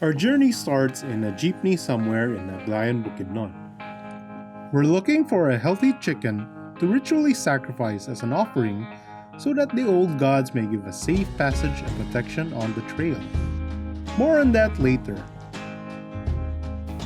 Our journey starts in a jeepney somewhere in Aglayan, Bukidnon. We're looking for a healthy chicken to ritually sacrifice as an offering so that the old gods may give us safe passage and protection on the trail. More on that later.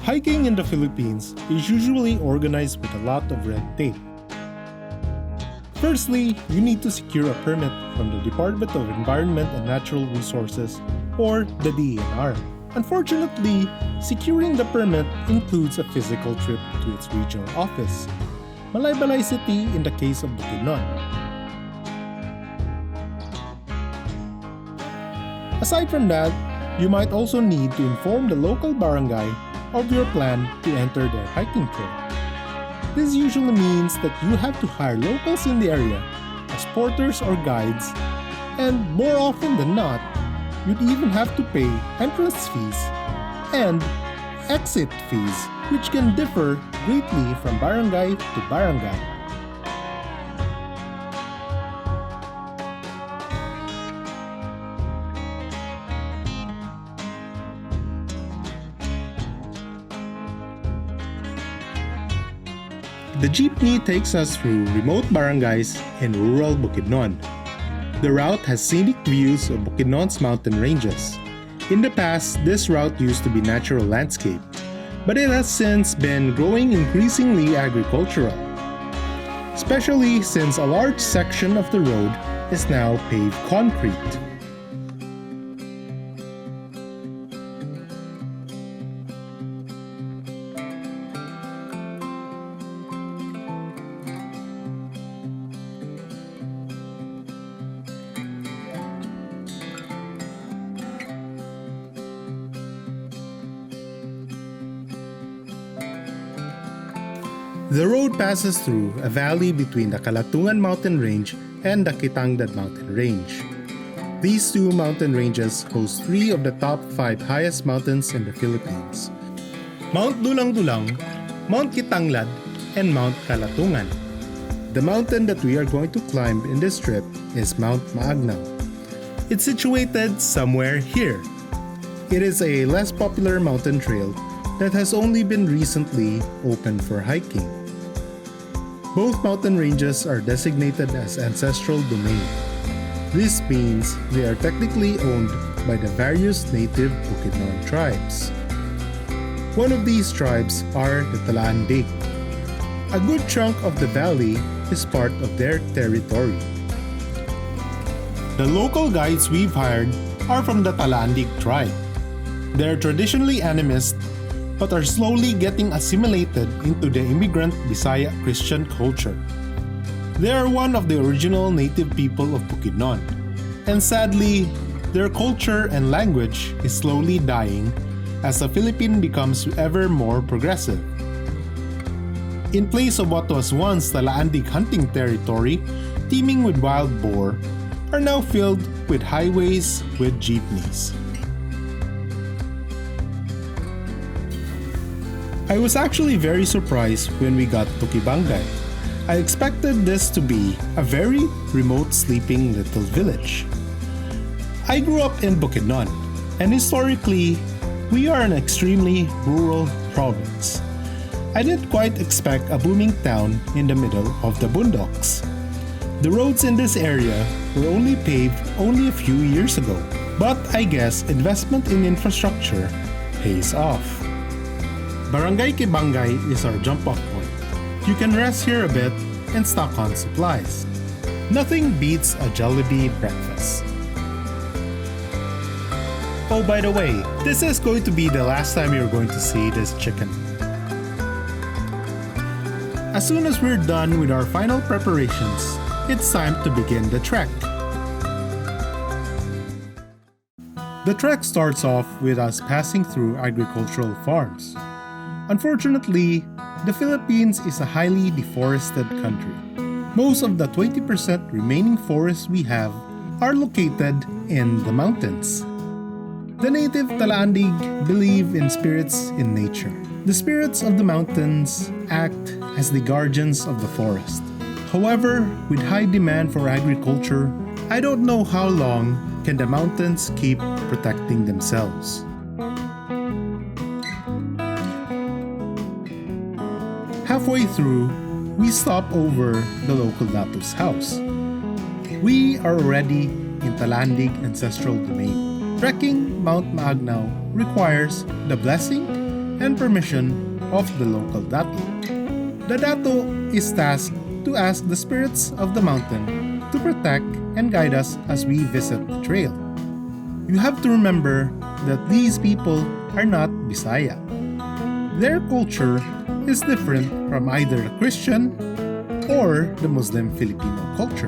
Hiking in the Philippines is usually organized with a lot of red tape. Firstly, you need to secure a permit from the Department of Environment and Natural Resources, or the DENR. Unfortunately, securing the permit includes a physical trip to its regional office, Malaybalay City in the case of Bukidnon. Aside from that, you might also need to inform the local barangay of your plan to enter their hiking trail. This usually means that you have to hire locals in the area as porters or guides, and more often than not, you'd even have to pay entrance fees and exit fees, which can differ greatly from barangay to barangay. The jeepney takes us through remote barangays in rural Bukidnon. The route has scenic views of Bukidnon's mountain ranges. In the past, this route used to be natural landscape, but it has since been growing increasingly agricultural, especially since a large section of the road is now paved concrete. The road passes through a valley between the Kalatungan Mountain Range and the Kitanglad Mountain Range. These two mountain ranges host three of the top 5 highest mountains in the Philippines: Mount Dulang-Dulang, Mount Kitanglad, and Mount Kalatungan. The mountain that we are going to climb in this trip is Mount Maagnaw. It's situated somewhere here. It is a less popular mountain trail that has only been recently opened for hiking. Both mountain ranges are designated as ancestral domain. This means they are technically owned by the various native Bukidnon tribes. One of these tribes are the Talandig. A good chunk of the valley is part of their territory. The local guides we've hired are from the Talandig tribe. They're traditionally animist but are slowly getting assimilated into the immigrant Bisaya Christian culture. They are one of the original native people of Bukidnon, and sadly, their culture and language is slowly dying as the Philippines becomes ever more progressive. In place of what was once the Talandig hunting territory, teeming with wild boar, are now filled with highways with jeepneys. I was actually very surprised when we got to Kibangay. I expected this to be a very remote sleeping little village. I grew up in Bukidnon, and historically, we are an extremely rural province. I didn't quite expect a booming town in the middle of the boondocks. The roads in this area were only paved only a few years ago, but I guess investment in infrastructure pays off. Barangay Kibangay is our jump-off point. You can rest here a bit and stock on supplies. Nothing beats a Jollibee breakfast. Oh, by the way, this is going to be the last time you're going to see this chicken. As soon as we're done with our final preparations, it's time to begin the trek. The trek starts off with us passing through agricultural farms. Unfortunately, the Philippines is a highly deforested country. Most of the 20% remaining forests we have are located in the mountains. The native Talandig believe in spirits in nature. The spirits of the mountains act as the guardians of the forest. However, with high demand for agriculture, I don't know how long can the mountains keep protecting themselves. Halfway through, we stop over the local Dato's house. We are already in Talandig ancestral domain. Trekking Mount Maagnaw requires the blessing and permission of the local Dato. The Dato is tasked to ask the spirits of the mountain to protect and guide us as we visit the trail. You have to remember that these people are not Bisaya. Their culture is different from either the Christian or the Muslim Filipino culture.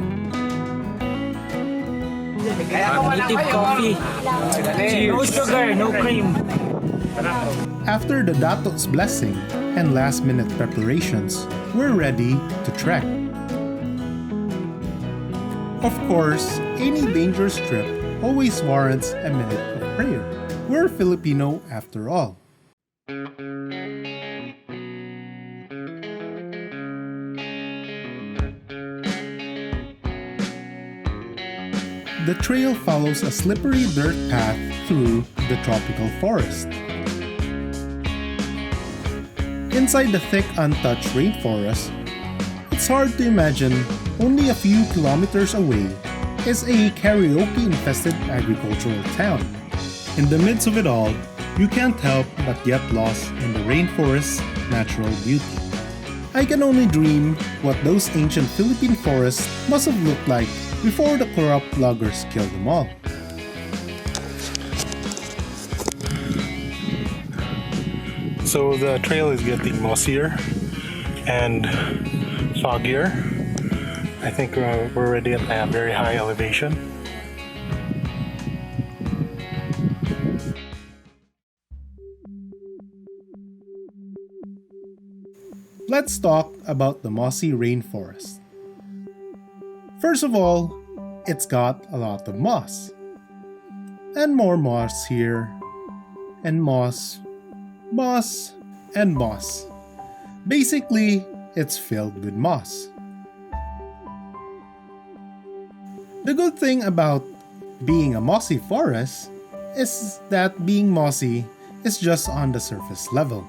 Native coffee. No sugar, no cream. After the Dato's blessing and last-minute preparations, we're ready to trek. Of course, any dangerous trip always warrants a minute of prayer. We're Filipino after all. The trail follows a slippery dirt path through the tropical forest. Inside the thick, untouched rainforest, it's hard to imagine only a few kilometers away is a karaoke-infested agricultural town. In the midst of it all, you can't help but get lost in the rainforest's natural beauty. I can only dream what those ancient Philippine forests must have looked like before the corrupt loggers killed them all. So the trail is getting mossier and foggier. I think we're already at a very high elevation. Let's talk about the Mossy Rainforest. First of all, it's got a lot of moss. And more moss here. And moss, and moss. Basically, it's filled with moss. The good thing about being a mossy forest is that being mossy is just on the surface level.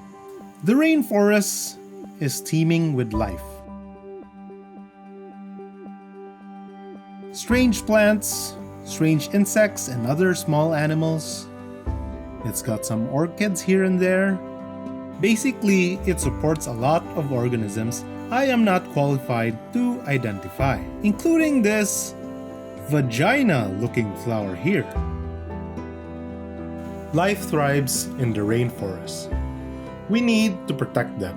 The rainforest is teeming with life. Strange plants, strange insects, and other small animals. It's got some orchids here and there. Basically, it supports a lot of organisms I am not qualified to identify, including this vagina-looking flower here. Life thrives in the rainforest. We need to protect them.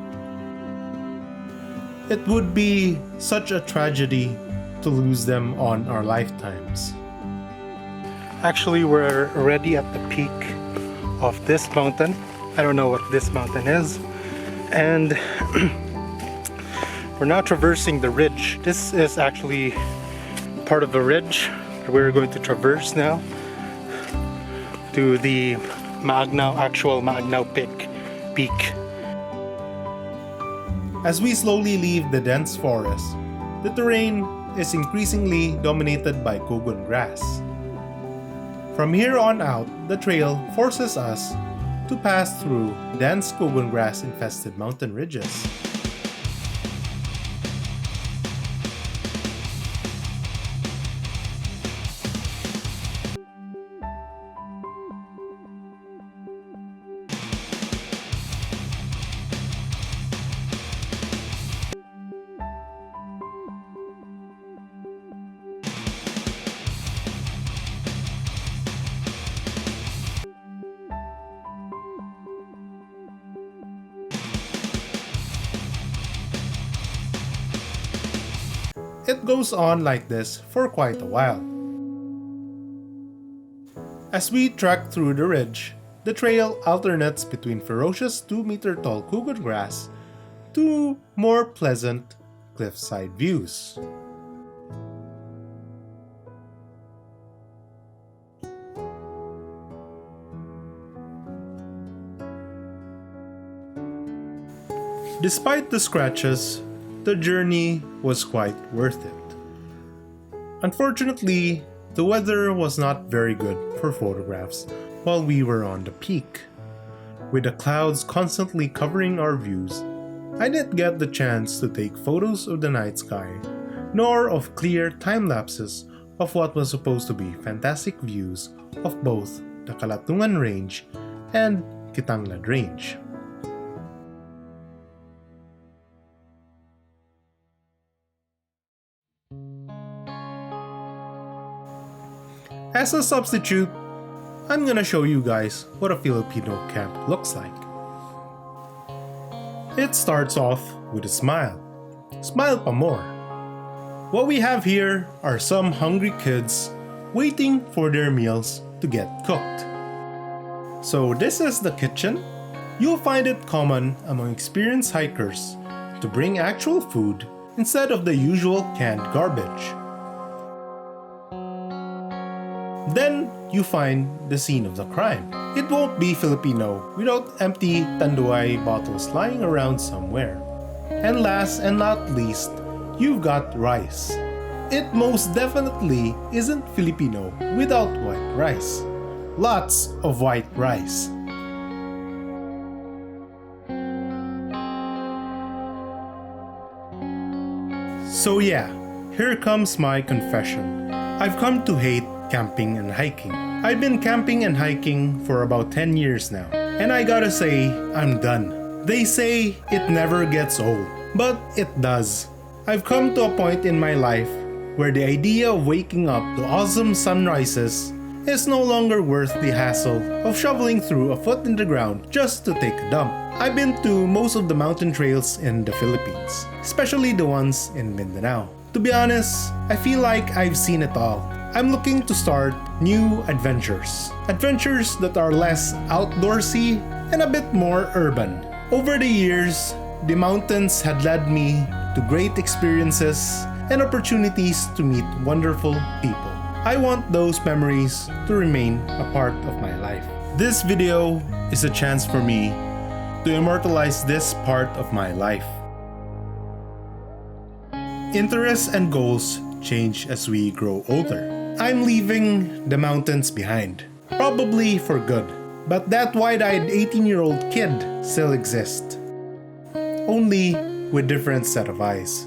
It would be such a tragedy to lose them on our lifetimes. Actually, we're already at the peak of this mountain. I don't know what this mountain is. And we're now traversing the ridge. This is actually part of a ridge that we're going to traverse now to the Maagnaw, actual Maagnaw peak. As we slowly leave the dense forest, the terrain is increasingly dominated by cogon grass. From here on out, the trail forces us to pass through dense cogon grass infested mountain ridges. It goes on like this for quite a while. As we trek through the ridge, the trail alternates between ferocious 2-meter tall cogon grass to more pleasant cliffside views. Despite the scratches, the journey was quite worth it. Unfortunately, the weather was not very good for photographs while we were on the peak. With the clouds constantly covering our views, I didn't get the chance to take photos of the night sky, nor of clear time lapses of what was supposed to be fantastic views of both the Kalatungan Range and Kitanglad Range. As a substitute, I'm gonna show you guys what a Filipino camp looks like. It starts off with a smile. Smile pa more. What we have here are some hungry kids waiting for their meals to get cooked. So this is the kitchen. You'll find it common among experienced hikers to bring actual food instead of the usual canned garbage. Then you find the scene of the crime. It won't be Filipino without empty tanduay bottles lying around somewhere. And last and not least, you've got rice. It most definitely isn't Filipino without white rice. Lots of white rice. So yeah, here comes my confession. I've come to hate camping and hiking. I've been camping and hiking for about 10 years now, and I gotta say, I'm done. They say it never gets old, but it does. I've come to a point in my life where the idea of waking up to awesome sunrises is no longer worth the hassle of shoveling through a foot in the ground just to take a dump. I've been to most of the mountain trails in the Philippines, especially the ones in Mindanao. To be honest, I feel like I've seen it all. I'm looking to start new adventures. Adventures that are less outdoorsy and a bit more urban. Over the years, the mountains had led me to great experiences and opportunities to meet wonderful people. I want those memories to remain a part of my life. This video is a chance for me to immortalize this part of my life. Interests and goals change as we grow older. I'm leaving the mountains behind, probably for good. But that wide-eyed 18-year-old kid still exists, only with different set of eyes.